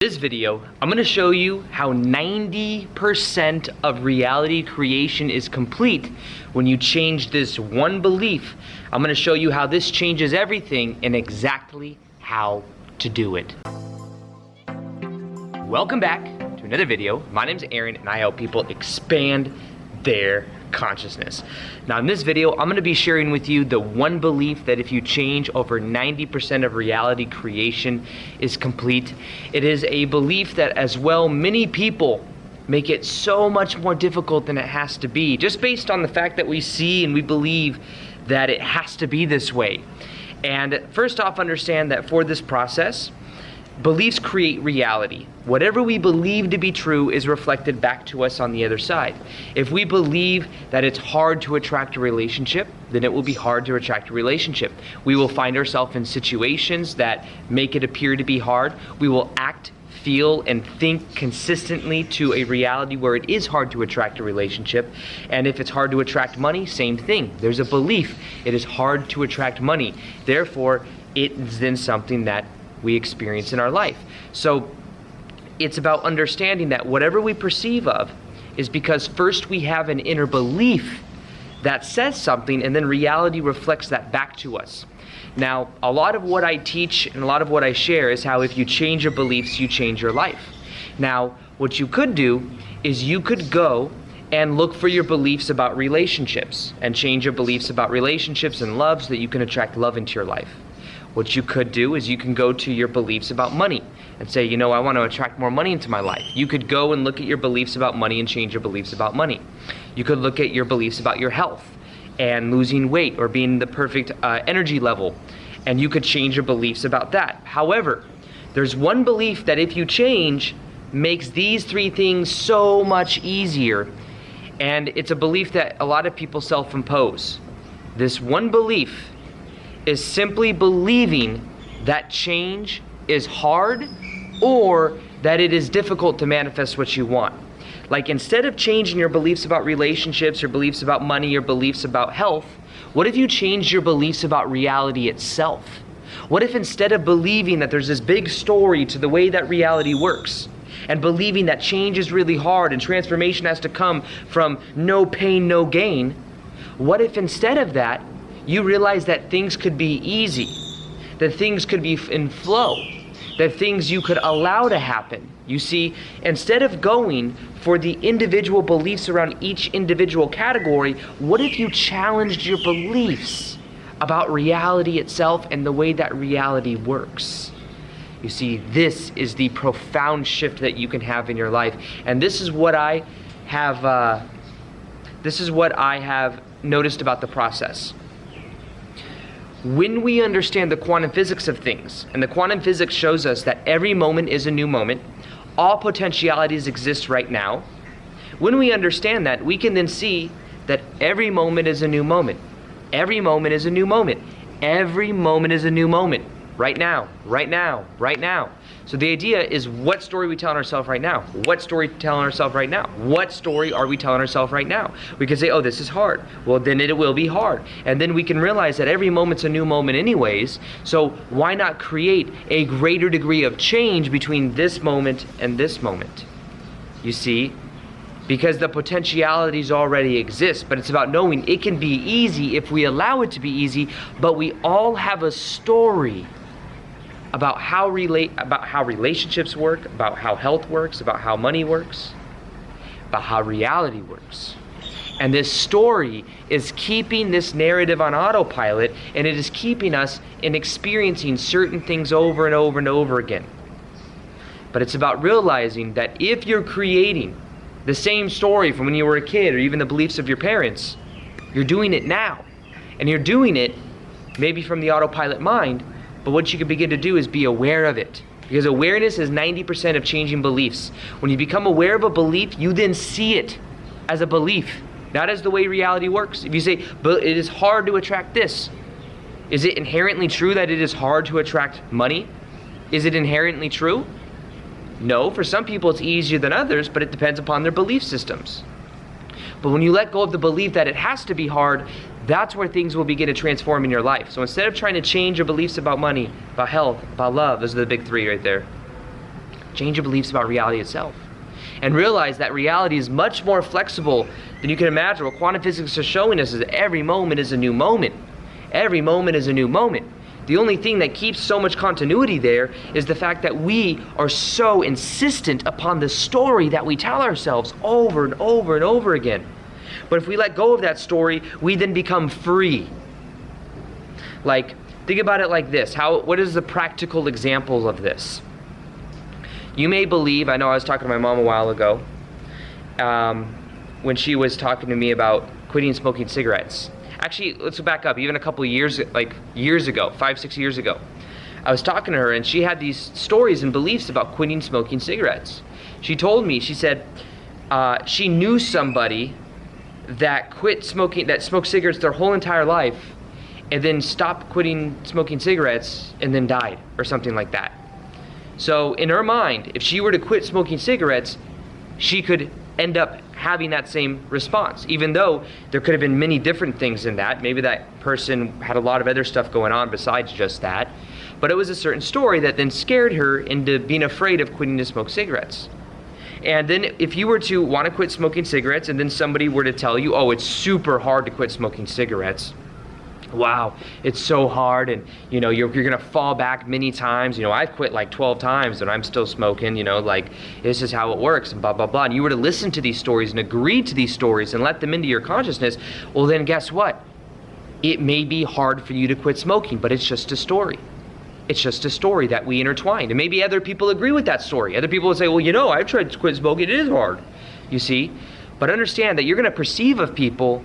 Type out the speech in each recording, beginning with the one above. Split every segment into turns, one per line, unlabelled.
This video, I'm going to show you how 90% of reality creation is complete when you change this one belief. I'm going to show you how this changes everything and exactly how to do it. Welcome back to another video. My name's Aaron and I help people expand their consciousness. Now in this video, I'm going to be sharing with you the one belief that if you change, over 90% of reality creation is complete. It is a belief that as well many people make it so much more difficult than it has to be, just based on the fact that we see and we believe that it has to be this way. And first off, understand that for this process, beliefs create reality. Whatever we believe to be true is reflected back to us on the other side. If we believe that it's hard to attract a relationship, then it will be hard to attract a relationship. We will find ourselves in situations that make it appear to be hard. We will act, feel, and think consistently to a reality where it is hard to attract a relationship. And if it's hard to attract money, same thing. There's a belief it is hard to attract money. Therefore, it is then something that we experience in our life. So it's about understanding that whatever we perceive of is because first we have an inner belief that says something, and then reality reflects that back to us. Now, a lot of what I teach and a lot of what I share is how if you change your beliefs, you change your life. Now, what you could do is you could go and look for your beliefs about relationships and change your beliefs about relationships and love so that you can attract love into your life. What you could do is you can go to your beliefs about money and say, I want to attract more money into my life. You could go and look at your beliefs about money and change your beliefs about money. You could look at your beliefs about your health and losing weight or being the perfect energy level, and you could change your beliefs about that. However, there's one belief that if you change, makes these three things so much easier, and it's a belief that a lot of people self-impose. This one belief is simply believing that change is hard or that it is difficult to manifest what you want. Like, instead of changing your beliefs about relationships, your beliefs about money, your beliefs about health, what if you changed your beliefs about reality itself? What if instead of believing that there's this big story to the way that reality works, and believing that change is really hard and transformation has to come from no pain, no gain, what if instead of that, you realize that things could be easy, that things could be in flow, that things you could allow to happen? You see, instead of going for the individual beliefs around each individual category, what if you challenged your beliefs about reality itself and the way that reality works? You see, this is the profound shift that you can have in your life. And this is what I have noticed about the process. When we understand the quantum physics of things, and the quantum physics shows us that every moment is a new moment, all potentialities exist right now. When we understand that, we can then see that every moment is a new moment. Every moment is a new moment. Every moment is a new moment. Right now, right now, right now. So the idea is, what story are we telling ourselves right now? What story are we telling ourselves right now? What story are we telling ourselves right now? We can say, oh, this is hard. Well, then it will be hard. And then we can realize that every moment's a new moment anyways. So why not create a greater degree of change between this moment and this moment? You see? Because the potentialities already exist, but it's about knowing it can be easy if we allow it to be easy, but we all have a story about how relationships work, about how health works, about how money works, about how reality works. And this story is keeping this narrative on autopilot, and it is keeping us in experiencing certain things over and over and over again. But it's about realizing that if you're creating the same story from when you were a kid, or even the beliefs of your parents, you're doing it now. And you're doing it maybe from the autopilot mind, but what you can begin to do is be aware of it. Because awareness is 90% of changing beliefs. When you become aware of a belief, you then see it as a belief, not as the way reality works. If you say, but it is hard to attract this, is it inherently true that it is hard to attract money? Is it inherently true? No, for some people it's easier than others, but it depends upon their belief systems. But when you let go of the belief that it has to be hard, that's where things will begin to transform in your life. So instead of trying to change your beliefs about money, about health, about love, those are the big three right there. Change your beliefs about reality itself. And realize that reality is much more flexible than you can imagine. What quantum physics is showing us is that every moment is a new moment. Every moment is a new moment. The only thing that keeps so much continuity there is the fact that we are so insistent upon the story that we tell ourselves over and over and over again. But if we let go of that story, we then become free. Like, think about it like this. What is the practical example of this? You may believe, I know I was talking to my mom a while ago, when she was talking to me about quitting smoking cigarettes. Actually, let's back up, even a couple of years ago, 5-6 years ago. I was talking to her and she had these stories and beliefs about quitting smoking cigarettes. She told me, she said, she knew somebody that quit smoking, that smoked cigarettes their whole entire life, and then stopped quitting smoking cigarettes and then died, or something like that. So in her mind, if she were to quit smoking cigarettes, she could end up having that same response, even though there could have been many different things in that. Maybe that person had a lot of other stuff going on besides just that. But it was a certain story that then scared her into being afraid of quitting to smoke cigarettes. And then if you were to want to quit smoking cigarettes and then somebody were to tell you, oh, it's super hard to quit smoking cigarettes. Wow, it's so hard, and you're gonna fall back many times. I've quit like 12 times and I'm still smoking, like this is how it works, and blah blah blah. And you were to listen to these stories and agree to these stories and let them into your consciousness, well then guess what? It may be hard for you to quit smoking, but it's just a story. It's just a story that we intertwined. And maybe other people agree with that story. Other people would say, well, I've tried to quit smoking, it is hard. You see? But understand that you're gonna perceive of people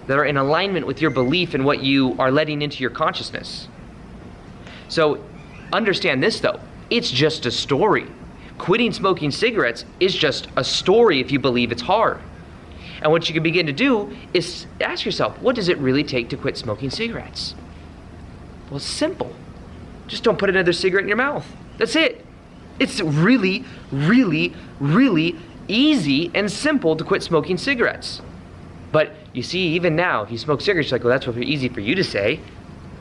that are in alignment with your belief and what you are letting into your consciousness. So understand this though, it's just a story. Quitting smoking cigarettes is just a story if you believe it's hard. And what you can begin to do is ask yourself, what does it really take to quit smoking cigarettes? Well, it's simple. Just don't put another cigarette in your mouth. That's it. It's really, really, really easy and simple to quit smoking cigarettes. But you see, even now, if you smoke cigarettes, you're like, well, that's easy for you to say.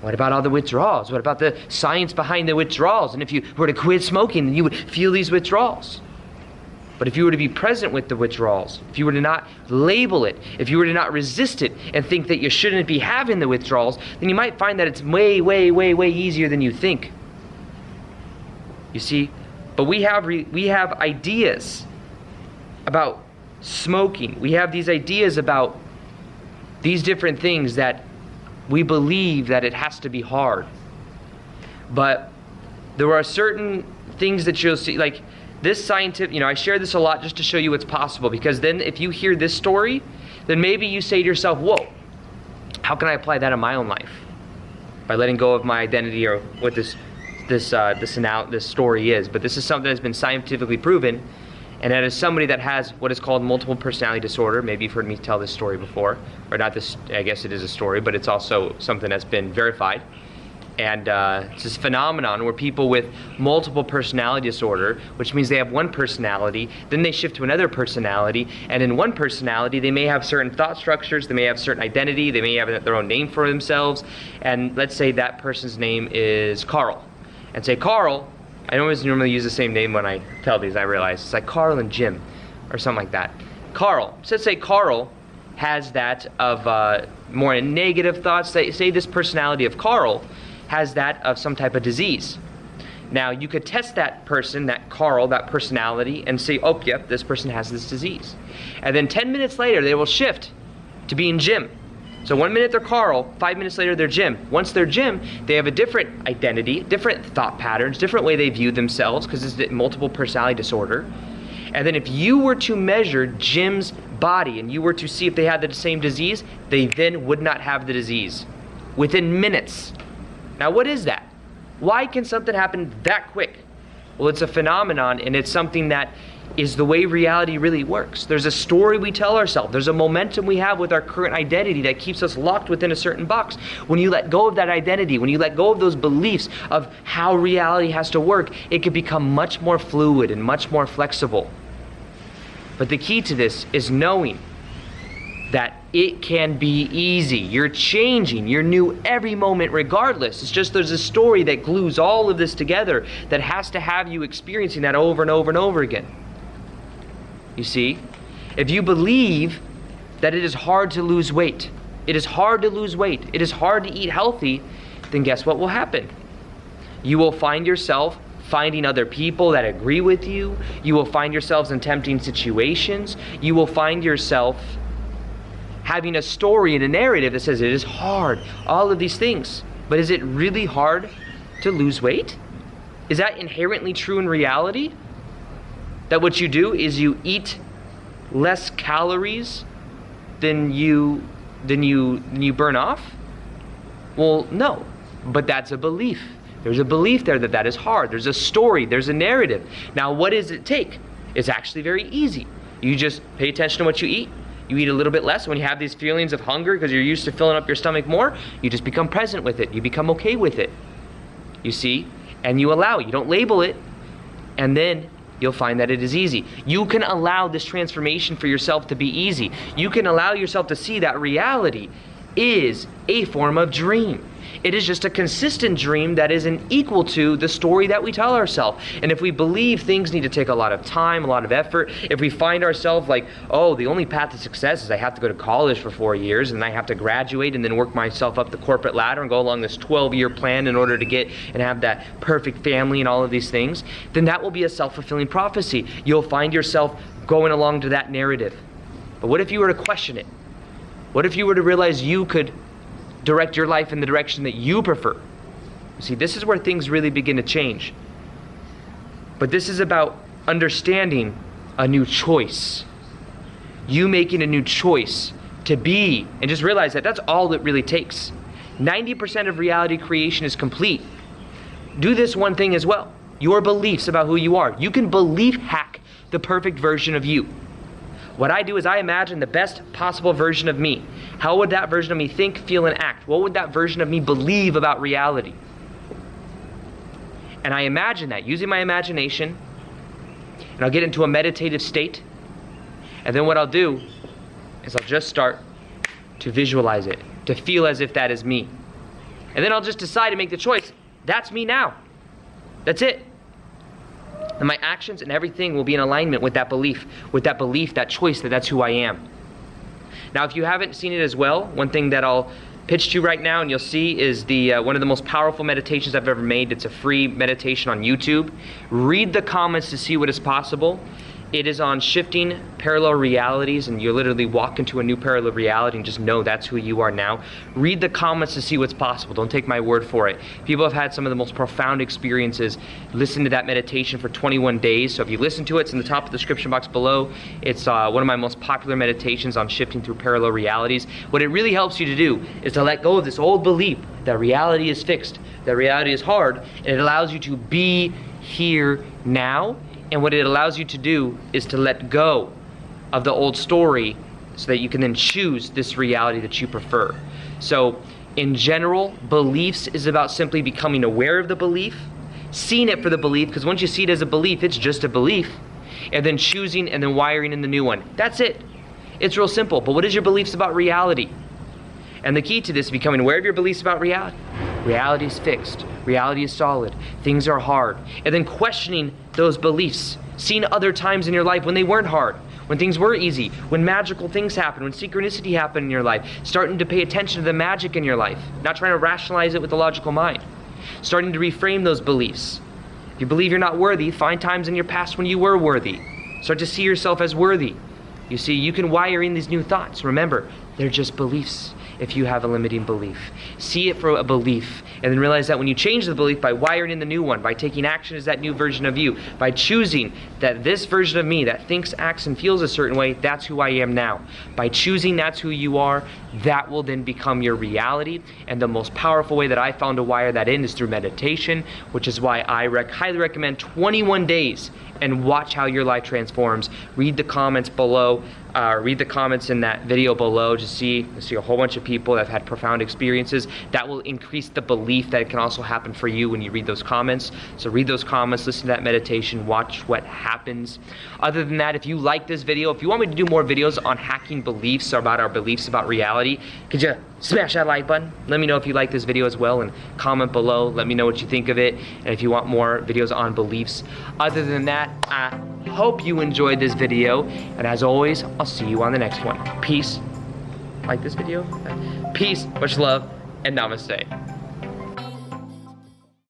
What about all the withdrawals? What about the science behind the withdrawals? And if you were to quit smoking, then you would feel these withdrawals. But if you were to be present with the withdrawals, if you were to not label it, if you were to not resist it and think that you shouldn't be having the withdrawals, then you might find that it's way, way, way, way easier than you think. You see? But we have ideas about smoking. We have these ideas about these different things that we believe that it has to be hard. But there are certain things that you'll see, like this scientific, I share this a lot just to show you what's possible, because then if you hear this story, then maybe you say to yourself, whoa, how can I apply that in my own life? By letting go of my identity, or what this story is. But this is something that's been scientifically proven. And that is somebody that has what is called multiple personality disorder. Maybe you've heard me tell this story before, or not this, I guess it is a story, but it's also something that's been verified. And it's this phenomenon where people with multiple personality disorder, which means they have one personality, then they shift to another personality, and in one personality they may have certain thought structures, they may have certain identity, they may have their own name for themselves, and let's say that person's name is Carl. And say, Carl, I always normally use the same name when I tell these, I realize. It's like Carl and Jim, or something like that. Carl, so let's say Carl has that of more negative thoughts. Say this personality of Carl has that of some type of disease. Now, you could test that person, that Carl, that personality, and say, oh, yep, this person has this disease. And then 10 minutes later, they will shift to being Jim. So 1 minute they're Carl, 5 minutes later they're Jim. Once they're Jim, they have a different identity, different thought patterns, different way they view themselves, because it's multiple personality disorder. And then if you were to measure Jim's body and you were to see if they had the same disease, they then would not have the disease within minutes. Now what is that? Why can something happen that quick? Well, it's a phenomenon, and it's something that is the way reality really works. There's a story we tell ourselves. There's a momentum we have with our current identity that keeps us locked within a certain box. When you let go of that identity, when you let go of those beliefs of how reality has to work, it can become much more fluid and much more flexible. But the key to this is knowing that it can be easy. You're changing. You're new every moment regardless. It's just there's a story that glues all of this together that has to have you experiencing that over and over and over again. You see? If you believe that it is hard to lose weight, it is hard to lose weight, it is hard to eat healthy, then guess what will happen? You will find yourself finding other people that agree with you. You will find yourselves in tempting situations. You will find yourself having a story and a narrative that says it is hard, all of these things. But is it really hard to lose weight? Is that inherently true in reality? That what you do is you eat less calories than you burn off? Well, no, but that's a belief. There's a belief there that is hard. There's a story, there's a narrative. Now, what does it take? It's actually very easy. You just pay attention to what you eat. You eat a little bit less. When you have these feelings of hunger because you're used to filling up your stomach more, you just become present with it. You become okay with it. You see? And you allow it. You don't label it. And then you'll find that it is easy. You can allow this transformation for yourself to be easy. You can allow yourself to see that reality is a form of dream. It is just a consistent dream that isn't equal to the story that we tell ourselves. And if we believe things need to take a lot of time, a lot of effort, if we find ourselves like, oh, the only path to success is I have to go to college for 4 years and I have to graduate and then work myself up the corporate ladder and go along this 12-year plan in order to get and have that perfect family and all of these things, then that will be a self-fulfilling prophecy. You'll find yourself going along to that narrative. But what if you were to question it? What if you were to realize you could direct your life in the direction that you prefer? You see, this is where things really begin to change. But this is about understanding a new choice. You making a new choice to be, and just realize that that's all it really takes. 90% of reality creation is complete. Do this one thing as well. Your beliefs about who you are. You can belief hack the perfect version of you. What I do is I imagine the best possible version of me. How would that version of me think, feel, and act? What would that version of me believe about reality? And I imagine that using my imagination, and I'll get into a meditative state. And then what I'll do is I'll just start to visualize it, to feel as if that is me. And then I'll just decide to make the choice. That's me now. That's it. And my actions and everything will be in alignment with that belief, that choice that that's who I am. Now, if you haven't seen it as well, one thing that I'll pitch to you right now and you'll see is one of the most powerful meditations I've ever made. It's a free meditation on YouTube. Read the comments to see what is possible. It is on shifting parallel realities, and you literally walk into a new parallel reality and just know that's who you are now. Read the comments to see what's possible. Don't take my word for it. People have had some of the most profound experiences. Listen to that meditation for 21 days. So if you listen to it, it's in the top of the description box below. It's one of my most popular meditations on shifting through parallel realities. What it really helps you to do is to let go of this old belief that reality is fixed, that reality is hard, and it allows you to be here now. And what it allows you to do is to let go of the old story so that you can then choose this reality that you prefer. So in general, beliefs is about simply becoming aware of the belief, seeing it for the belief, because once you see it as a belief, it's just a belief, and then choosing and then wiring in the new one. That's it. It's real simple. But what is your beliefs about reality? And the key to this is becoming aware of your beliefs about reality. Reality is fixed. Reality is solid. Things are hard. And then questioning those beliefs. Seeing other times in your life when they weren't hard, when things were easy, when magical things happened, when synchronicity happened in your life. Starting to pay attention to the magic in your life. Not trying to rationalize it with the logical mind. Starting to reframe those beliefs. If you believe you're not worthy, find times in your past when you were worthy. Start to see yourself as worthy. You see, you can wire in these new thoughts. Remember, they're just beliefs. If you have a limiting belief, see it for a belief, and then realize that when you change the belief by wiring in the new one, by taking action as that new version of you, by choosing that this version of me that thinks, acts, and feels a certain way, that's who I am now. By choosing that's who you are, that will then become your reality. And the most powerful way that I found to wire that in is through meditation, which is why I highly recommend 21 days and watch how your life transforms. Read the comments below. read the comments in that video below. Just see a whole bunch of people that have had profound experiences. That will increase the belief that it can also happen for you when you read those comments. So read those comments, listen to that meditation, watch what happens. Other than that, if you like this video, if you want me to do more videos on hacking beliefs or about our beliefs about reality, could you smash that like button? Let me know if you like this video as well, and comment below. Let me know what you think of it, and if you want more videos on beliefs. Other than that, I hope you enjoyed this video, and as always, I'll see you on the next one. Peace. Like this video? Peace, much love, and namaste.